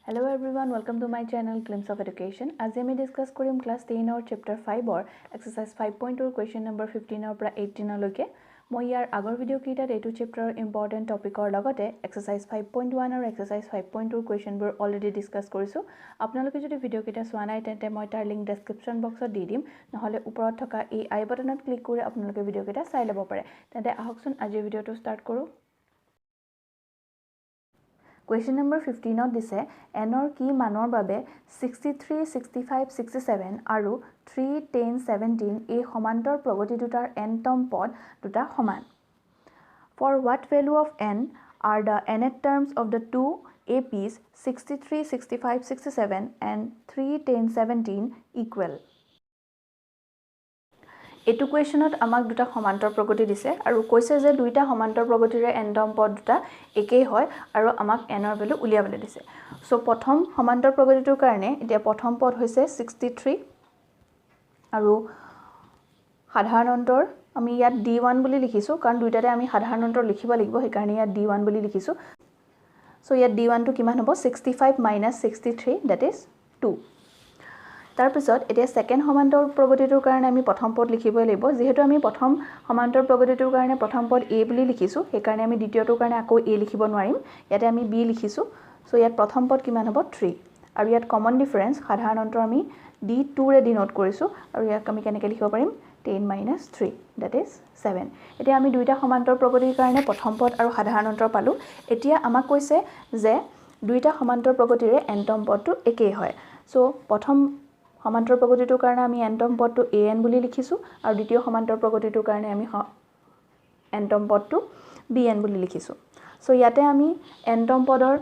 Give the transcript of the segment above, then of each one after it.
Hello everyone, welcome to my channel Glimpse of Education. As I discuss korim class 10 or chapter 5 or exercise 5.2 question number 15 or 18 loke. Moi yar agor video kita etu chapter important topic or logote exercise 5.1 or exercise 5.2 question bur already discuss korisu. Apnaloke jodi video kita swa nai tente moi tar link description box ot di dim নহলে ওপৰত থকা এই I button to click কৰি আপোনালোকে video কেটা চাই লব পাৰে তেন্তে আহকচোন আজি ভিডিওটো স্টাৰ্ট কৰো Question number 15 ত দিছে n or কি মানৰ বাবে 63 65 67 আৰু 3 10 17 এই সমান্তৰ প্ৰগতি দুটাৰ nতম পদ দুটা সমান For what value of n are the nth terms of the two APs 63 65 67 and 3 10 17 equal এটু কোৱেশ্যনত আমাক দুটা সমান্তৰ প্ৰগতি দিছে আৰু কৈছে যে দুইটা সমান্তৰ প্ৰগতিৰে nতম পদ দুটা একেই হয় আৰু আমাক n ৰ ভ্যালু উলিয়াবলৈ দিছে সো প্ৰথম সমান্তৰ প্ৰগতিটোৰ কাৰণে এতিয়া প্ৰথম পদ হৈছে 63 আৰু সাধাৰণ অন্তৰ আমি ইয়াত d1 বুলি লিখিছো কাৰণ দুইটাতে আমি সাধাৰণ অন্তৰ লিখিব লাগিব সেই কাৰণে ইয়াত d1 বুলি লিখিছো সো ইয়াত d1 টো কিমান হ'ব 65 - 63 that is 2 তাৰ পিছত এতিয়া সেকেন্ড সমান্তৰ প্ৰগতিটোৰ কাৰণে আমি প্ৰথম পদ লিখিবই লাগিব যেহেতু আমি প্ৰথম সমান্তৰ প্ৰগতিটোৰ কাৰণে প্ৰথম পদ a বুলি লিখিছো সেই কাৰণে আমি দ্বিতীয়টোৰ কাৰণে আকৌ a লিখিব নোৱাৰিম ইয়াতে আমি b লিখিছো সো ইয়াত প্ৰথম পদ কিমান হ'ব 3 আৰু ইয়াত কমন ডিফাৰেন্স সাধাৰণ অন্তৰ আমি d2 ৰে ডিনোট কৰিছো আৰু ইয়াক আমি কেনেকৈ লিখিব পাৰিম 10 - 3 that is 7 এতিয়া আমি দুইটা সমান্তৰ প্ৰগতিৰ কাৰণে প্ৰথম পদ আৰু সাধাৰণ অন্তৰ পালো এতিয়া আমাক কৈছে যে দুইটা সমান্তৰ প্ৰগতিৰে nতম পদটো একেই হয় সো প্ৰথম সমান্তৰ প্ৰগতিটোৰ কাৰণে আমি nতম পদটো an বুলি লিখিছো আৰু দ্বিতীয় সমান্তৰ প্ৰগতিটোৰ কাৰণে আমি nতম পদটো bn বুলি লিখিছো সো ইয়াতে আমি nতম পদৰ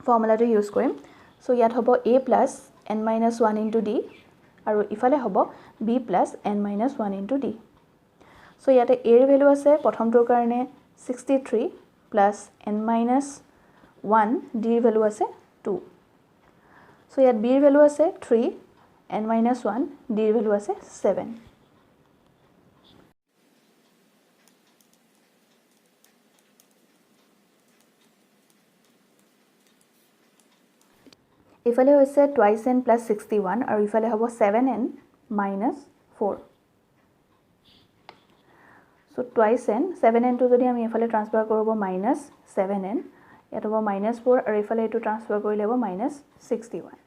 ফৰ্মুলাটো ইউজ কৰিম সো ইয়াত হ'ব a + n - 1 * d আৰু ইফালে হ'ব b + n - 1 * d সো ইয়াতে a ৰ ভ্যালু আছে প্ৰথমটোৰ কাৰণে 63 + n - 1 d ৰ ভ্যালু আছে 2 সো ইয়াত b ৰ ভ্যালু আছে 3 n - 1 d ৰ ভ্যালু আছে 7 ইফালে হৈছে 2n + 61 আৰু ইফালে হ'ব 7n - 4 সো 2n 7n টো যদি আমি ইফালে ট্ৰান্সফাৰ কৰিব -7n ইয়াত হ'ব -4 আৰু ইফালে এটো ট্ৰান্সফাৰ কৰিলে হ'ব -61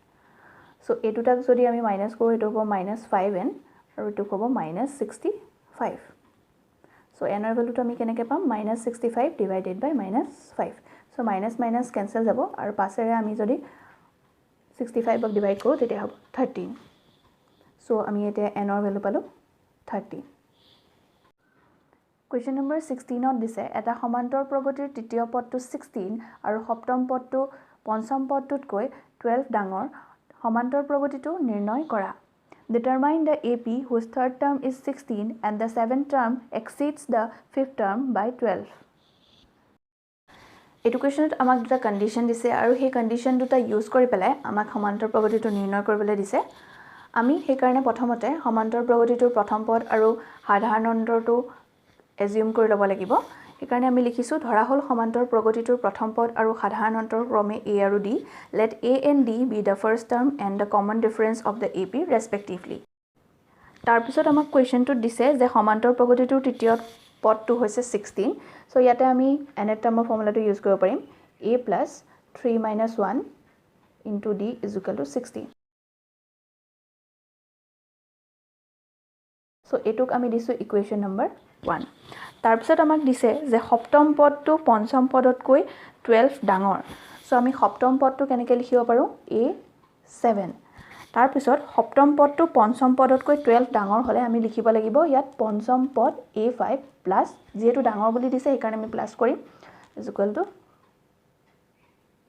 সো এটুটাক যদি আমি মাইনাস কৰো এটো হ'ব -5n আৰু এটো হ'ব -65 সো n ৰ ভ্যালুটো আমি কেনেকৈ পাম -65 ডিভাইডেড বাই -5 সো মাইনাস মাইনাস ক্যান্সেল যাব আৰু পাছৰে আমি যদি 65 ক ডিভাইড কৰো তেতিয়া হ'ব 13 সো আমি এতিয়া n ৰ ভ্যালু পালো 13 Question number 16 ত দিছে এটা সমান্তৰ প্ৰগতিৰ তৃতীয় পদটো 16 আৰু সপ্তম পদটো পঞ্চম পদটোতকৈ 12 ডাঙৰ সমান্তৰ প্ৰগতিটো নিৰ্ণয় কৰা Determine the AP whose third term is 16 and the seventh term exceeds the fifth term by 12 এটু কোৱেশ্যনত আমাক দুটা কন্ডিশন দিছে আৰু সেই কন্ডিশন দুটা ইউজ কৰি পেলাই আমাক সমান্তৰ প্ৰগতিটো নিৰ্ণয় কৰিবলৈ দিছে আমি সেই কাৰণে প্ৰথমতে সমান্তৰ প্ৰগতিটোৰ প্ৰথম পদ আৰু সাধাৰণ অন্তৰটো এজিউম কৰি ল'ব লাগিব এই কাৰণে আমি লিখিছো ধৰা হল সমান্তৰ প্ৰগতিটোৰ প্ৰথম পদ আৰু সাধাৰণ অন্তৰ ক্ৰমে a আৰু d let a and d be the first term and the common difference of the ap respectively তাৰ পিছত আমাক কোৱেশ্যনটো দিছে যে সমান্তৰ প্ৰগতিটোৰ তৃতীয় পদটো হৈছে 16 সো ইয়াতে আমি nth টাৰ্মৰ ফৰ্মুলাটো ইউজ কৰিব পাৰিম a + 3 - 1 * d = 16 সো এটুক আমি দিছো ইকুৱেশ্যন নম্বৰ 1 তাৰ পিছত আমাক দিছে যে সপ্তম পদটো পঞ্চম পদতকৈ 12 ডাঙৰ সো আমি সপ্তম পদটো কেনেকৈ লিখিব পাৰো a7 তাৰ পিছত সপ্তম পদটো পঞ্চম পদতকৈ 12 ডাঙৰ হলে আমি লিখিব লাগিব ইয়াত পঞ্চম পদ a5 প্লাস যেহেতু ডাঙৰ বুলি দিছে এই কাৰণে আমি প্লাস কৰিম =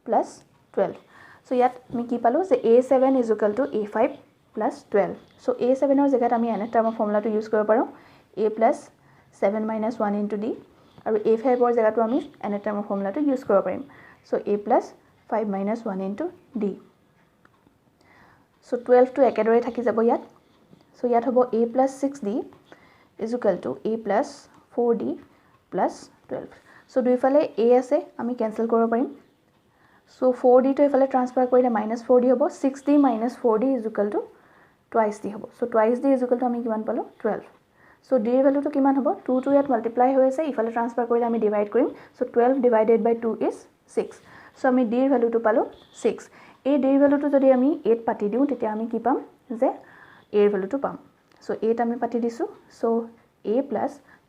+12 সো ইয়াত আমি কি পালো যে a7 = a5 + 12 সো a7 ৰ জায়গাত আমি nth টাৰ্মৰ ফৰ্মুলাটো ইউজ কৰিব পাৰো a + 7 - 1 * d আৰু a5 ৰ জায়গাটো আমি nth টাৰ্মৰ ফৰ্মুলাটো ইউজ কৰিব পাৰিম সো a + 5 - 1 * d সো 12 টো একেদৰে থাকি যাব ইয়াত সো ইয়াত হ'ব a + 6d = a + 4d + 12 so দুইফালে a আছে আমি ক্যান্সেল কৰিব পাৰিম সো 4d তো এফালে ট্ৰান্সফাৰ কৰিলে -4d হ'ব 6d - 4d = twice d হ'ব সো twice d = আমি কিমান পালো 12 সো d এর ভ্যালুটো কিমান হ'ব 2 to ইয়াত মাল্টিপ্লাই হৈ আছে ইফালে ট্ৰান্সফাৰ কৰিলে আমি ডিভাইড কৰিম সো 12 / 2 is 6 সো আমি d এর ভ্যালুটো পালো 6 এই d এর ভ্যালুটো যদি আমি 8 পাতি দিও তেতিয়া আমি কি পাম যে a এর ভ্যালুটো পাম সো 8 আমি পাতি দিছো সো a +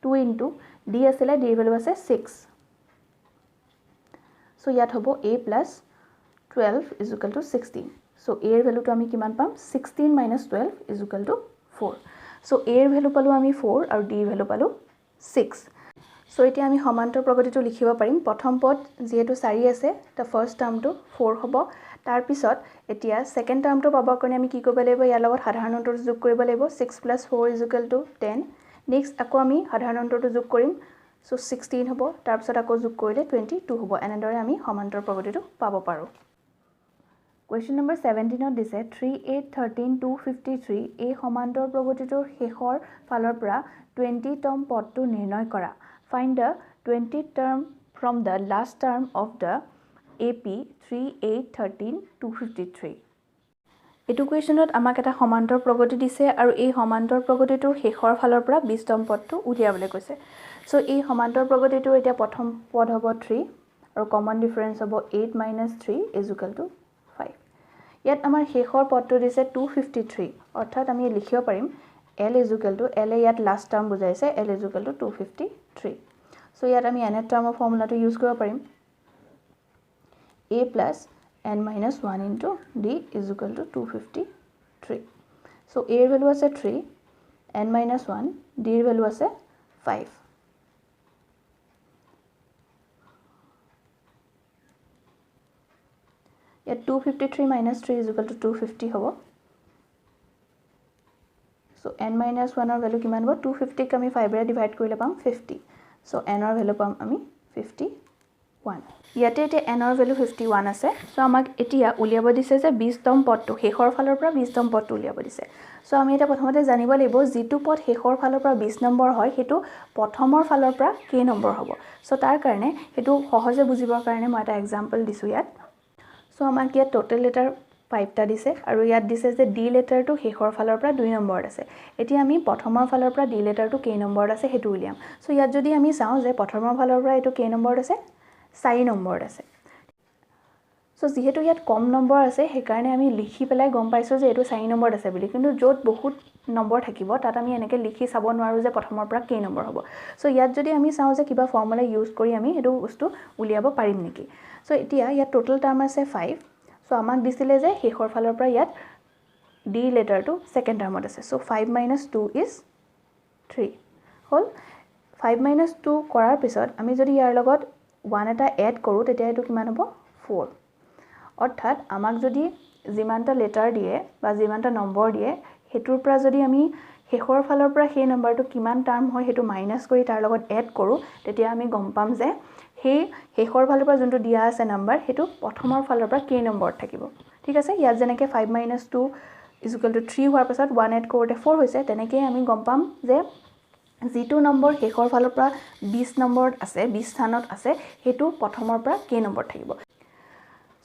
2 * d আছিল d এর ভ্যালু আছে 6 সো ইয়াত হ'ব a + 12 = 16 সো a এর ভ্যালুটো আমি কিমান পাম 16 - 12 = 4 সো a এর ভ্যালু পালো আমি 4 আৰু d এৰ ভ্যালু পালো 6 সো এতিয়া আমি সমান্তৰ প্ৰগতিটো লিখিব পাৰিম প্ৰথম পদ যেহেতু 4 আছে তা ফাৰ্স্ট টাৰ্মটো 4 হ'ব তাৰ পিছত এতিয়া সেকেন্ড টাৰ্মটো পাবৰ কাৰণে আমি কি কৰিব লাগিব ইয়াৰ লগত সাধাৰণ অন্তৰটো যোগ কৰিব লাগিব 6 + 4 = 10 নেক্সট আকৌ আমি সাধাৰণ অন্তৰটো যোগ কৰিম সো 16 হ'ব তাৰ পিছত আকৌ যোগ কৰিলে 22 হ'ব এনেদৰে আমি সমান্তৰ প্ৰগতিটো পাব পাৰো Question number 17 দিছে 3 8 13 253 এই সমান্তৰ প্ৰগতিটোৰ শেষৰ ফালৰ পৰা 20 তম পদটো নিৰ্ণয় কৰা find the 20th term from the last term of the AP 3 8 13 253 এটো কোৱেশ্যনত আমাক এটা সমান্তৰ প্ৰগতি দিছে আৰু এই সমান্তৰ প্ৰগতিটোৰ শেষৰ ফালৰ পৰা 20 তম পদটো উলিয়াবলৈ কৈছে সো এই সমান্তৰ প্ৰগতিটোৰ এতিয়া প্ৰথম পদ হ'ব 3 আৰু কমন ডিফাৰেন্স হ'ব 8 - 3 = 5 ইয়াত আমাৰ শেষৰ পদটো দিছে 253 অৰ্থাৎ আমি লিখিব পাৰিম l = l ইয়াত লাষ্ট টাৰ্ম বুজাইছে l = 253 সো ইয়াত আমি nth টাৰ্মৰ ফৰ্মুলাটো ইউজ কৰিব পাৰিম a + n - 1 * d = 253 so a এর ভ্যালু আছে 3 n - 1 d এর ভ্যালু আছে 5 ইয়াত 253 - 3 = 250 হ'ব সো n - 1 এর ভ্যালু কিমান হ'ব 250 ক আমি 5 এৰে ডিভাইড কৰিলে পাম 50 সো n এর ভ্যালু পাম আমি 51 ইয়াতে এতিয়া n এর ভ্যালু 51 আছে সো আমাক এতিয়া উলিয়াব দিছে যে 20 তম পদটো শেষৰ ফালৰ পৰা 20 তম পদটো উলিয়াব দিছে সো আমি এটা প্ৰথমতে জানিব লাগিব যেটো পদ শেষৰ ফালৰ পৰা 20 নম্বৰ হয় হেতু প্ৰথমৰ ফালৰ পৰা কে নম্বৰ হ'ব সো তাৰ কাৰণে হেতু সহজে বুজিবৰ কাৰণে মই এটা এক্সাম্পল দিছো ইয়াত সো আমাক ইয়াত টোটাল লেটাৰ 5টা দিছে আৰু ইয়াত দিছে যে ডি লেটাৰটো শেষৰ ফালৰ পৰা 2 নম্বৰত আছে এতিয়া আমি প্ৰথমৰ ফালৰ পৰা ডি লেটাৰটো কে নম্বৰত আছে হেতু উলিয়াম সো ইয়াত যদি আমি চাও যে প্ৰথমৰ ফালৰ পৰা এটো কে নম্বৰত আছে 4 নম্বৰত আছে সো যেহেতু ইয়াত কম নম্বৰ আছে হে কাৰণে আমি লিখি পেলাই গম পাইছো যে এটো 4 নম্বৰত আছে বুলি কিন্তু যত বহুত নম্বৰ থাকিব তাত আমি এনেকে লিখি চাব নোৱাৰো যে প্ৰথমৰ পৰা কে নম্বৰ হ'ব সো ইয়াত যদি আমি চাও যে কিবা ফৰ্মুলা ইউজ কৰি আমি এটো বস্তু উলিয়াব পাৰিম নেকি সো এতিয়া ইয়াত টোটাল টাৰ্ম আছে 5 সো আমাক দিছিলে যে শেষৰ ফালৰ পৰা ইয়াত ডি লেটাৰটো সেকেন্ড টাৰ্মত আছে সো 5 - 2 is 3 হল 5 - 2 কৰাৰ পিছত আমি যদি ইয়াৰ লগত 1 এটা এড কৰো তেতিয়া এটো কিমান হ'ব 4 অৰ্থাৎ আমাক যদি যিমানটা লেটাৰ দিয়ে বা যিমানটা নম্বৰ দিয়ে হেতুৰ পৰা যদি আমি শেষৰ ফালৰ পৰা সেই নম্বৰটো কিমান টাৰ্ম হয় হেতু মাইনাস কৰি তাৰ লগত এড কৰো তেতিয়া আমি গম পাম যে সেই শেষৰ ফালৰ পৰা যোনটো দিয়া আছে নম্বৰ হেতু প্ৰথমৰ ফালৰ পৰা কে নম্বৰত থাকিব ঠিক আছে ইয়াত যেনেকৈ 5 - 2 = 3 হোৱাৰ পাছত 1 এড কৰোতে 4 হৈছে তেনেকৈ আমি গম পাম যে যেটো নম্বৰ শেষৰ ফালৰ পৰা 20 নম্বৰত আছে 20 স্থানত আছে হেতু প্ৰথমৰ পৰা কে নম্বৰ থাকিব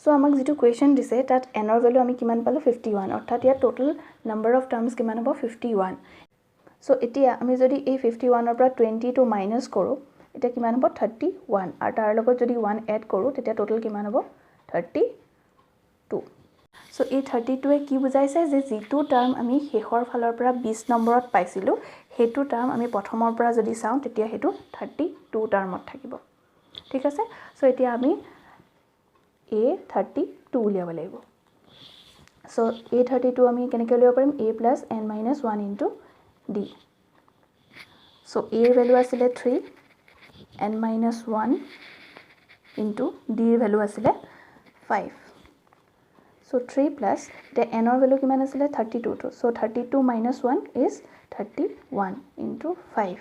সো আমাক যেটো কোৱেশ্চন দিছে তাত n এৰ ভ্যালু আমি কিমান পালো 51 অৰ্থাৎ ইয়াত টোটাল নাম্বাৰ অফ টাৰ্মস কিমান হ'ব 51 সো এতিয়া আমি যদি এই 51 ৰ পৰা 20 টো মাইনাস কৰো এটা কিমান হ'ব 31 আৰু তাৰ লগত যদি 1 এড কৰো তেতিয়া টোটাল কিমান হ'ব 32 সো এই 32 এ কি বুজাইছে যে যেটো টাৰ্ম আমি শেষৰ ফালৰ পৰা 20 নম্বৰত পাইছিলো হেতু টাৰ্ম আমি প্ৰথমৰ পৰা যদি চাও তেতিয়া হেতু 32 টাৰ্মত থাকিব ঠিক আছে সো এতিয়া আমি a 32 উলিয়াব লাগিব সো a 32 আমি কেনেকৈ উলিয়াব পাৰিম a + n - 1 * d so a এর ভ্যালু আছিল 3 n - 1 * d এর ভ্যালু আছিল 5 সো 3 plus the n এর ভ্যালু কিমান আছিল 32 সো 32 - 1 is 31 * 5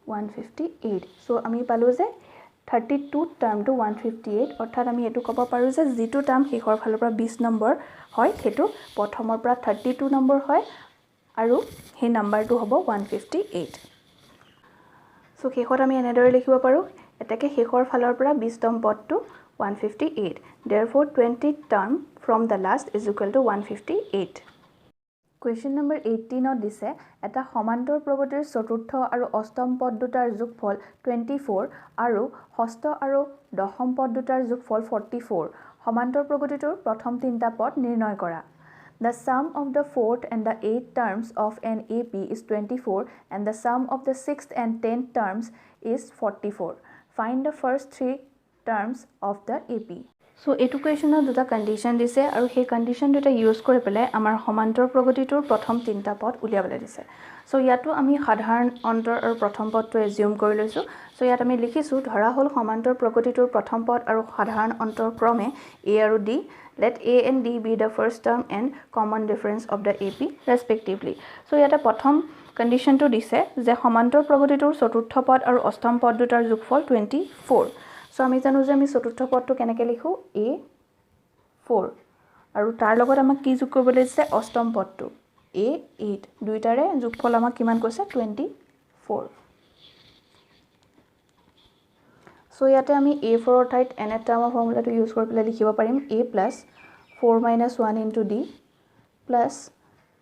158 সো আমি পালো যে 32 টাৰ্ম টু 158 অৰ্থাৎ আমি এটো ক'ব পাৰো যে যেটো টাৰ্ম শেষৰ ফালৰ পৰা 20 নম্বৰ হয় হেতু প্ৰথমৰ পৰা 32 নম্বৰ হয় আৰু হে নাম্বাৰটো হ'ব 158 সো শেষত আমি এনেদৰে লিখিব পাৰো এটাকে শেষৰ ফালৰ পৰা 20তম পদটো 158 therefore 20th term from the last is equal to 158 Question number 18 দিছে এটা সমান্তৰ প্ৰগতিৰ চতুৰ্থ আৰু অষ্টম পদ দুটাৰ যোগফল 24 আৰু ষষ্ঠ আৰু দশম পদ দুটাৰ যোগফল 44 সমান্তৰ প্ৰগতিটোৰ প্ৰথম তিনিটা পদ নিৰ্ণয় কৰা The sum of the fourth and the eighth terms of an AP is 24 and the sum of the sixth and 10th terms is 44. Find the first three terms of the AP. So, এইটো কুৱেশ্যনত দুটা condition দিছে আৰু সেই condition দুটা use কৰি পেলাই আমাৰ সমান্তৰ প্ৰগতিটোৰ প্ৰথম তিনিটা পদ উলিয়াবলৈ দিছে সো ইয়াতো আমি সাধাৰণ অন্তৰ আৰু প্ৰথম পদটো এজিউম কৰি লৈছোঁ সো ইয়াত আমি লিখিছোঁ ধৰা হ'ল সমান্তৰ প্ৰগতিটোৰ প্ৰথম পদ আৰু সাধাৰণ অন্তৰ ক্ৰমে A আৰু D Let A and D be the first term and common difference of the AP respectively. So, ইয়াতে প্ৰথম কণ্ডিশ্যনটো দিছে যে সমান্তৰ প্ৰগতিটোৰ চতুৰ্থ পদ আৰু অষ্টম পদ দুটাৰ যোগফল 24 সো আমি জানো যে আমি চতুৰ্থ পদটো কেনেকৈ লিখোঁ A4 আৰু তাৰ লগত আমাক কি যোগ কৰিবলৈ দিছে অষ্টম পদটো A8 দুইটাৰে যোগফল আমাক কিমান কৈছে 24 সো ইয়াতে আমি A4 ৰ ঠাইত এন টাৰ্মৰ ফৰ্মুলাটো ইউজ কৰি পেলাই লিখিব পাৰিম A plus 4 minus 1 into D plus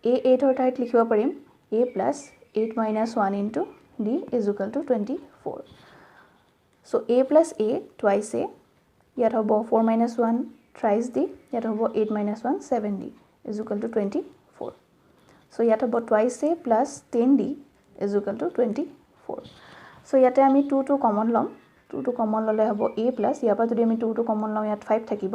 A8 ৰ ঠাইত লিখিব পাৰিম A plus 8 minus 1 into D is equal to 24 So, A plus A twice A, ইয়াত হ'ব 4 minus 1 thrice D, ইয়াত হ'ব 8 minus 1 7D is equal to 24. So, ইয়াত হ'ব twice A plus 10D is equal to 24. So, ইয়াতে আমি 2 common ল'ম, 2 common ল'লে হ'ব A plus, ইয়াৰ পৰা যদি আমি 2 common ল'ম ইয়াত 5 থাকিব.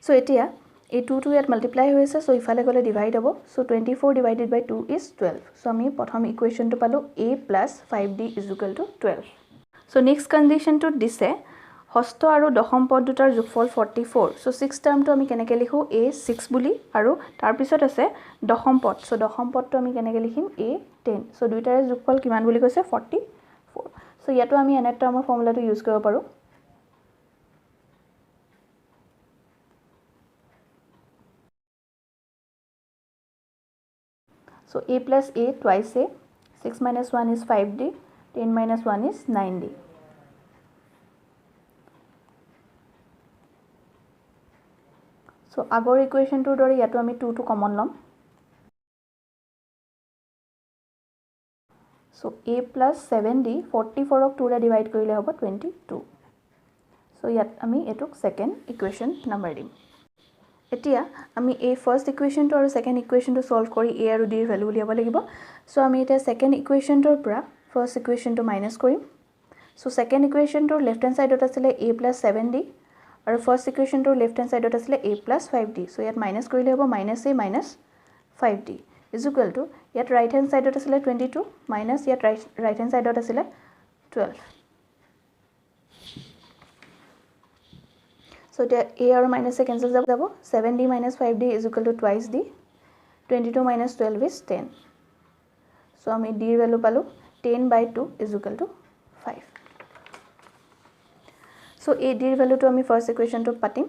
So, এতিয়া এই 2 ইয়াত multiply হৈছে, so ইফালে গ'লে divide হ'ব. So, 24 divided by 2 is 12. So, আমি প্ৰথম ইকুৱেশ্যনটো পালোঁ A plus 5D is equal to 12. So, next conditionটো দিছে ষষ্ঠ আৰু দশম পদ দুটাৰ যোগফল 44. So, 6 টাৰ্মটো আমি কেনেকৈ লিখোঁ A6 বুলি আৰু তাৰপিছত আছে দশম পদ. So, দশম পদটো আমি কেনেকৈ লিখিম A10. So, দুইটাৰে যোগফল কিমান বুলি কৈছে 44. So, ইয়াতো আমি এন টাৰ্মৰ ফৰ্মুলাটো ইউজ কৰিব পাৰোঁ So, A plus A twice A, 6 minus 1 is 5D, 10 minus 1 is 9D. So, আগৰ ইকুৱেশ্যনটোৰ দৰে ইয়াতো আমি 2 কমন ল'ম So, A plus 7D 44ক 2ৰে ডিভাইড কৰিলে হ'ব 22 So, ইয়াত আমি এটোক সেকেন্ড ইকুৱেশ্যন নম্বৰ দিম এতিয়া আমি এই ফাৰ্স্ট ইকুৱেশ্যনটো আৰু সেকেন্ড ইকুৱেশ্যনটো সলভ কৰি A আৰু D ৰ ভ্যালু উলিয়াব লাগিব সো আমি এটা সেকেন্ড ইকুৱেশ্যনটোৰ পৰা ফাৰ্স্ট ইকুৱেশ্যনটো মাইনাস কৰিম সো সেকেন্ড ইকুৱেশ্যনটোৰ লেফট হ্যান্ড সাইডত আছিল A plus 7D আৰু ফাৰ্স্ট ইকুৱেশ্যনটোৰ লেফট হ্যান্ড সাইডত আছিল A plus 5D সো ইয়াত মাইনাস কৰিলে হ'ব -A minus 5D is equal to ইয়াত ৰাইট হ্যান্ড সাইডত আছিল 22 মাইনাস ইয়াত ৰাইট হ্যান্ড সাইডত আছিল 12 So, A or minus cancel যাব 7D minus 5D is equal to twice D 22 minus 12 is 10 So, আমি D ৰ ভ্যালু পালো 10 by 2 is equal to 5 So, A D ৰ ভ্যালুটো আমি ফাৰ্স্ট ইকুৱেশ্যনটোত পাতিম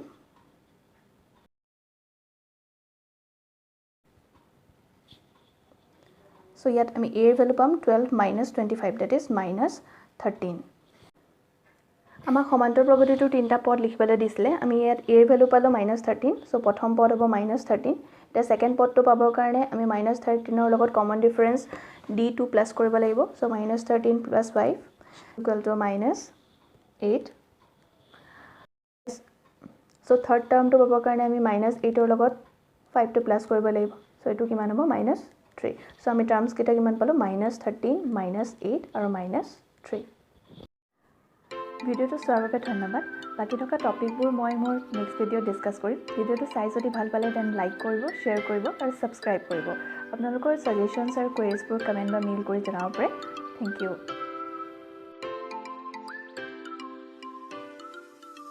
So, ইয়াত আমি A ৰ ভ্যালু পাম 12 minus 25 that is minus 13 আমাক সমান্তৰ প্ৰগতিটোৰ তিনিটা পদ লিখিবলৈ দিছিলে আমি ইয়াত A ৰ ভ্যালু পালো -13 সো প্ৰথম পদ হ'ব -13 এটা সেকেন্ড পদটো পাবৰ কাৰণে আমি -13 ৰ লগত কমন ডিফাৰেন্স D2 প্লাস কৰিব লাগিব সো -13 + 5 -8 সো থাৰ্ড টাৰ্মটো পাবৰ কাৰণে আমি -8 ৰ লগত 5 টো প্লাস কৰিব লাগিব সো এটো কিমান হ'ব -3 সো আমি টাৰ্মস কেইটা কিমান পালো -13 -8 আৰু -3 ভিডিওটো চোৱাৰ বাবে ধন্যবাদ বাকি থকা টপিকবোৰ মই মোৰ নেক্সট ভিডিঅ ডিসকাস কৰিম ভিডিওটো চাই যদি ভাল পালে দেন লাইক কৰিব শেয়াৰ কৰিব আৰু সাবস্ক্ৰাইব কৰিব আপোনালোকৰ সাজেশনছ আৰু কোৱেৰিজবোৰ কমেন্ট বা মেইল কৰি জনাব পাৰে থ্যাংক ইউ